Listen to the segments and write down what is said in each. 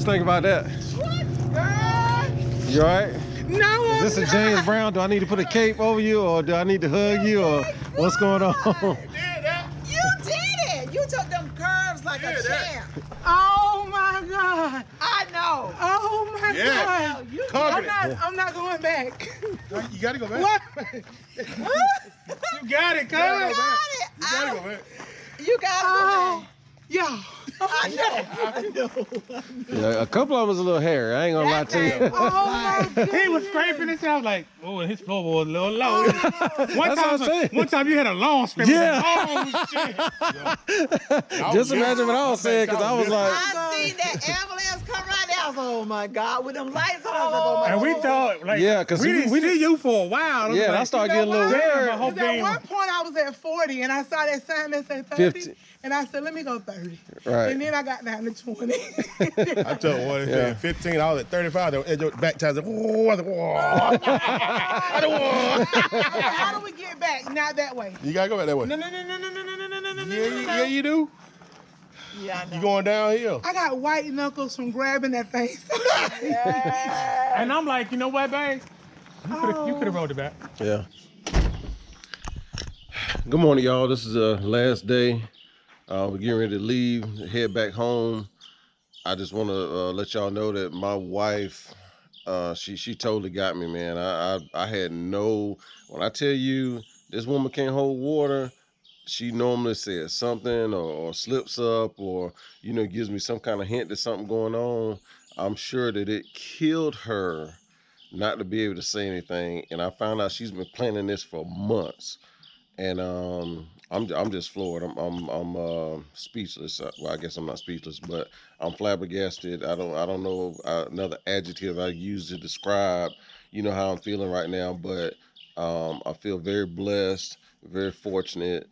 you think about that? What, girl? You all right? No, Is this a James Brown? Do I need to put a cape over you, or do I need to hug you, or what's going on? You did it. You took them curves like a champ. Oh my God. I know. Oh my God. I'm not going back. You gotta go back. What? You got it, cuz. You gotta go back. You gotta go back. Yeah. I know. Yeah, a couple of them was a little hairy. I ain't gonna lie to you. Oh my God. He was scraping his house like, oh, his floorboard was a little low. One time you had a long scrape. Yeah. Oh, shit. Just imagine what I was saying, because I was like, I seen that ambulance come right there. I was like, oh my God, with them lights on. I was like, oh my God. And we thought, like, yeah, because we didn't see you for a while. Yeah, and I started getting a little weird. At one point, I was at 40, and I saw that sign that said 30, 50. and I said, let me go 30. Right. And then I got down to 20. I took one at 15. I was at 35. The back tires. Whoa, I was like, whoa. How do we get back? Not that way. You gotta go back that way. No. Yeah, you do. Yeah, I know. You going downhill. I got white knuckles from grabbing that thing. And I'm like, you know what, babe? You could have rode it back. Yeah. Good morning, y'all. This is the last day. We're getting ready to leave, head back home. I just want to let y'all know that my wife, she totally got me, man. I had no, when I tell you this woman can't hold water, she normally says something or slips up, or, you know, gives me some kind of hint that something going on. I'm sure that it killed her not to be able to say anything. And I found out she's been planning this for months. And I'm just floored. I'm speechless. Well, I guess I'm not speechless, but I'm flabbergasted. I don't know another adjective I use to describe, you know, how I'm feeling right now. But I feel very blessed, very fortunate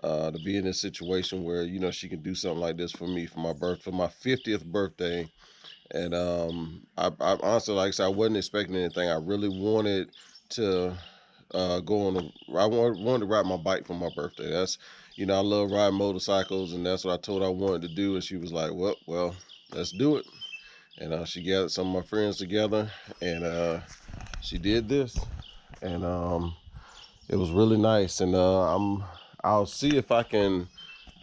to be in this situation where, you know, she can do something like this for me for my 50th birthday. And I honestly, like I said, I wasn't expecting anything. I really wanted to I wanted to ride my bike for my birthday. That's, you know, I love riding motorcycles, and that's what I told her I wanted to do. And she was like, well, let's do it. And she gathered some of my friends together, and she did this, and it was really nice. And I'll see if I can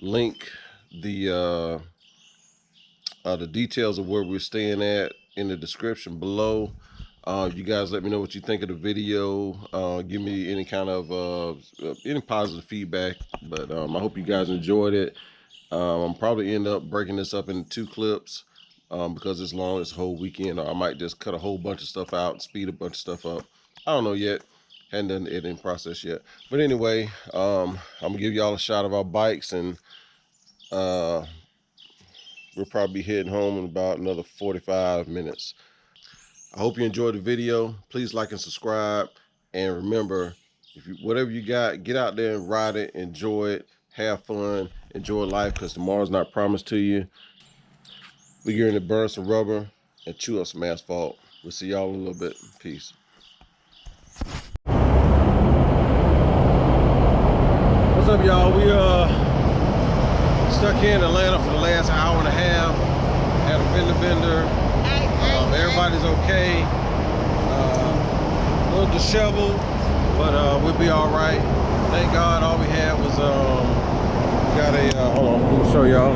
link the details of where we're staying at in the description below. You guys let me know what you think of the video. Give me any kind of any positive feedback. But I hope you guys enjoyed it. I'm probably end up breaking this up into 2 clips because it's long, it's a whole weekend. Or I might just cut a whole bunch of stuff out and speed a bunch of stuff up. I don't know yet. Hadn't done the editing process yet. But anyway, I'm gonna give y'all a shot of our bikes, and we'll probably be heading home in about another 45 minutes. I hope you enjoyed the video. Please like and subscribe. And remember, whatever you got, get out there and ride it, enjoy it, have fun, enjoy life, because tomorrow's not promised to you. We're going to burn some rubber and chew up some asphalt. We'll see y'all in a little bit. Peace. What's up, y'all? We stuck here in Atlanta for the last hour and a half. Had a fender bender. Everybody's okay. A little disheveled, but we'll be all right. Thank God. All we had was got a hold on, let me show y'all.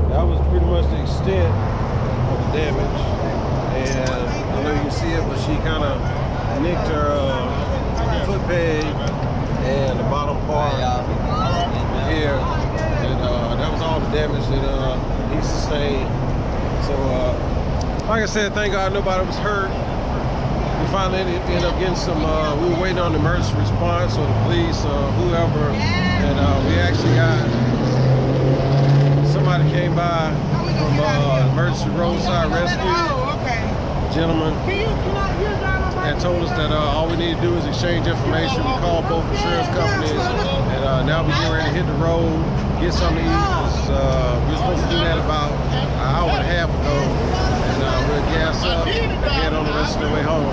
That was pretty much the extent of the damage, and I don't know if you can see it, but she kind of nicked her foot peg and the bottom part here, and that was all the damage that he sustained. So like I said, thank God nobody was hurt. We finally ended up getting some, we were waiting on the emergency response or the police or whoever, and we actually got, somebody came by from emergency roadside rescue, gentleman, and told us that all we need to do is exchange information. We called both insurance companies, and now we're getting ready to hit the road, get something to eat. We were supposed to do that about an hour and a half ago. We'll gas up and head on the rest of the way home.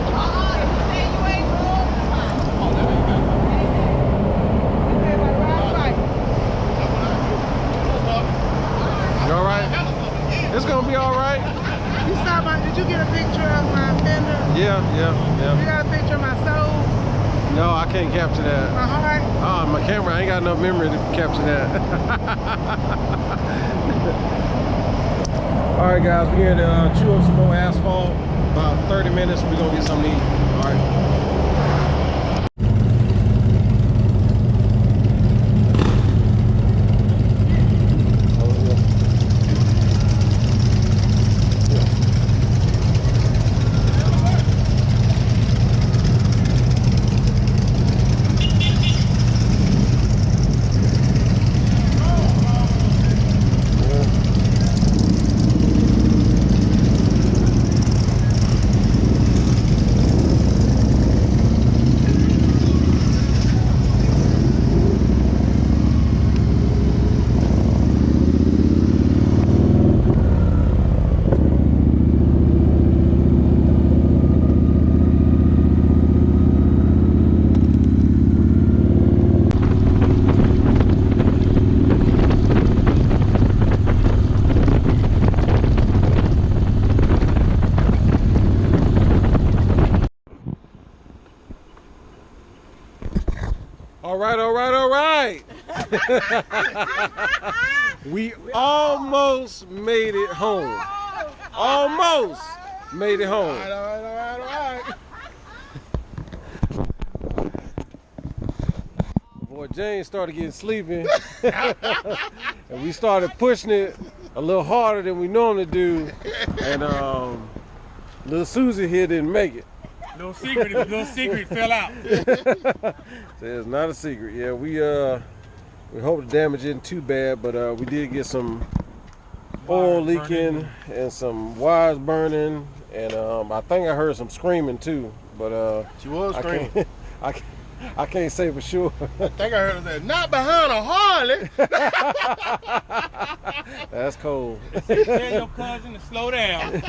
You all right? It's gonna be all right. You got a picture of my soul? No, I can't capture that. My heart? Oh, my camera, I ain't got enough memory to capture that. All right, guys, we're here to chew up some more asphalt. About 30 minutes, we're gonna get something to eat. All right. All right. We almost made it home. Almost made it home. All right. Boy, James started getting sleepy. And we started pushing it a little harder than we normally do. And little Susie here didn't make it. Little secret fell out. So it's not a secret. Yeah, we hope the damage isn't too bad, but we did get some oil leaking and some wires burning, and I think I heard some screaming too. But She was screaming. I can't say for sure. I think I heard her say, "Not behind a Harley." That's cold. Tell your cousin to slow down.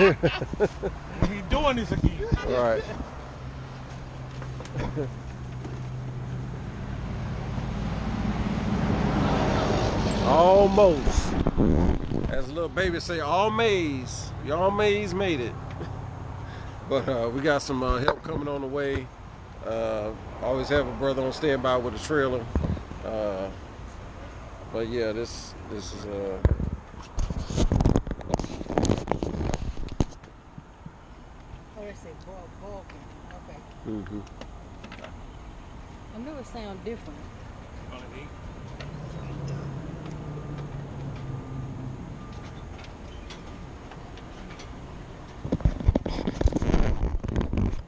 He's doing this again. All right. Almost. As a little baby say, almaze. Y'all maze made it. But we got some help coming on the way. Always have a brother on standby with a trailer. But yeah, this is I knew it sounded different.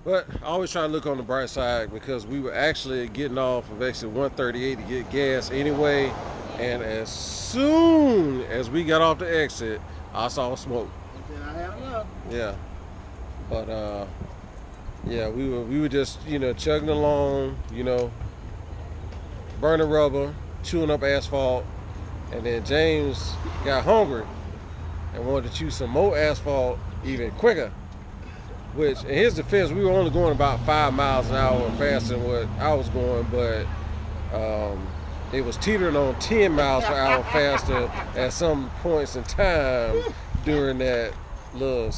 But I always try to look on the bright side, because we were actually getting off of exit 138 to get gas anyway, and as soon as we got off the exit, I saw smoke. I had enough. Yeah, but yeah, we were just, you know, chugging along, you know, burning rubber, chewing up asphalt, and then James got hungry and wanted to chew some more asphalt even quicker. Which, in his defense, we were only going about 5 miles an hour faster than what I was going, but it was teetering on 10 miles per hour faster at some points in time during that little,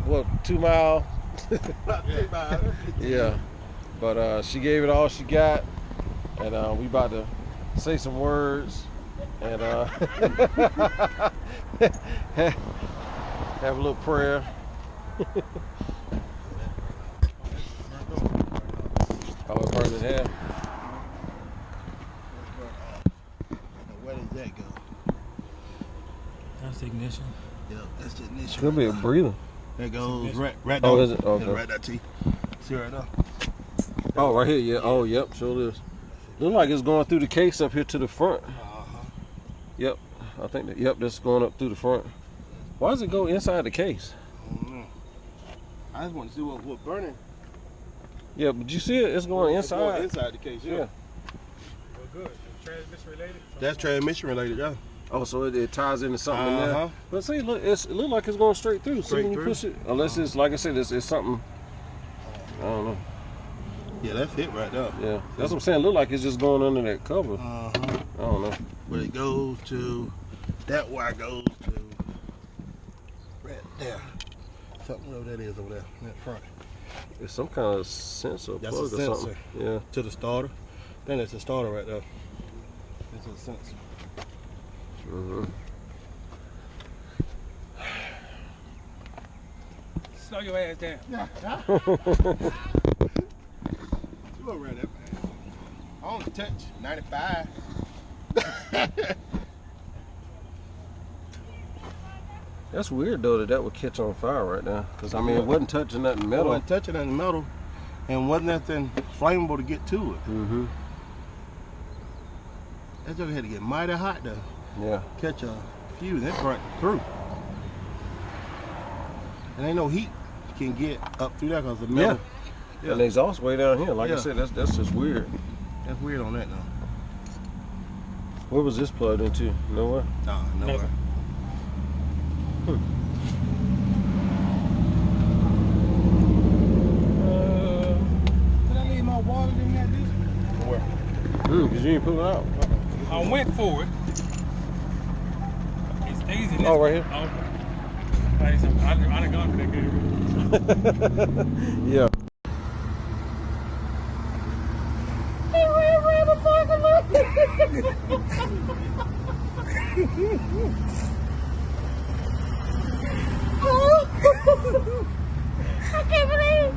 what, 2 mile? Yeah, but she gave it all she got, and we about to say some words and have a little prayer. Oh, it burned in half. Where does that go? That's the ignition. Yep, that's the ignition. Could be a breather. That goes right there. Oh, is it? Okay. Right there, T. See right there? Oh, right here, yeah. Oh, yep, sure is. Look like it's going through the case up here to the front. Yep, I think that, yep, that's going up through the front. Why does it go inside the case? I don't know. I just want to see what burning. Yeah, but you see it? It's going inside. It's going inside the case, yeah. Well, good. Transmission related? That's transmission related, yeah. Oh, so it ties into something in there. Uh-huh. But see, look, it looks like it's going straight through. See, when you push it, unless it's, like I said, it's something, I don't know. Yeah, that's it right there. Yeah, that's what I'm saying. Look like it's just going under that cover. Uh-huh. I don't know. But it goes to, that wire goes to right there. Something whatever that is over there in that front. It's some kind of sensor That's plug a or sensor. something. Yeah. To the starter. I think that's the starter right there. It's a sensor. Mm-hmm. Slow your ass down. You don't run that fast. I only touch 95. That's weird though that would catch on fire right now. Cause I mean it wasn't touching nothing It metal. wasn't touching that metal, and wasn't nothing flammable to get to it. Mm-hmm. That joker had to get mighty hot to Yeah. catch a fuse. It burnt through. And ain't no heat can get up through there because the metal. Yeah. And the exhaust way down here. Like I Yeah. said, that's just weird. That's weird on that though. Where was this plugged into? Nowhere? Nah, nowhere. Did I leave my wallet in that bitch? Where? Cause you ain't pull it out. I went for it. It stays in this. Oh, right here? Oh, okay. I done gone for that good. Yeah. I can't believe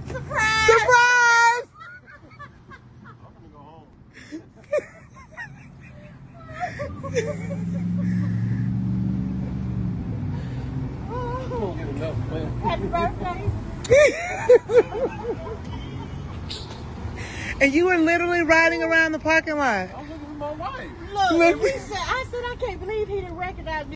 Surprise! Surprise! I'm gonna go home. Don't get enough, man. Happy birthday. And you were literally riding around the parking lot. I'm looking for my wife. Look, I said I can't believe he didn't recognize me.